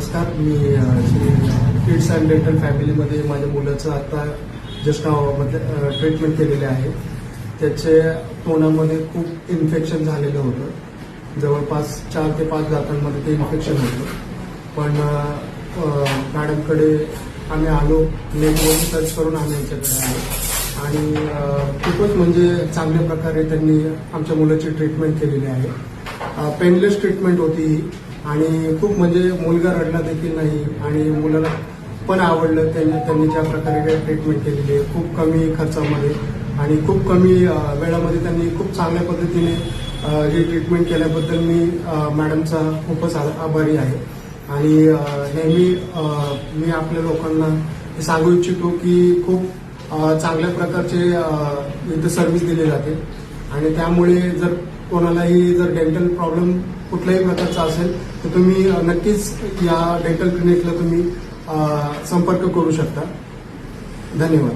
नमस्कार. मी Shri kids and dental फॅमिलीमध्ये माझ्या मुलाचं आता जस्ट नावामध्ये ट्रीटमेंट केलेले आहे. त्याचे तोंडामध्ये खूप इन्फेक्शन झालेलं होतं. जवळपास 4 ते 5 दातांमध्ये ते इन्फेक्शन होतं. पण मॅडमकडे आम्ही आलो, नेटवर सर्च करून आम्ही यांच्याकडे आलो आणि खूपच म्हणजे चांगल्या प्रकारे त्यांनी आमच्या मुलाची ट्रीटमेंट केलेली आहे. पेनलेस ट्रीटमेंट होती ही आणि खूप म्हणजे मुलगा रडला देखील नाही आणि मुलाला पण आवडलं. त्यांनी ज्या प्रकारे ट्रीटमेंट केलेली आहे खूप कमी खर्चामध्ये आणि खूप कमी वेळामध्ये त्यांनी खूप चांगल्या पद्धतीने ही ट्रीटमेंट केल्याबद्दल मी मॅडमचा खूपच आभारी आहे. आणि नेहमी मी आपल्या लोकांना हे सांगू इच्छितो की खूप चांगल्या प्रकारचे इथं सर्व्हिस दिली जाते आणि त्यामुळे जर कोणालाही जर डेंटल प्रॉब्लेम कुठल्याही प्रकारचा असेल तर तुम्ही नक्कीच या डेंटल क्लिनिकला तुम्ही संपर्क करू शकता. धन्यवाद.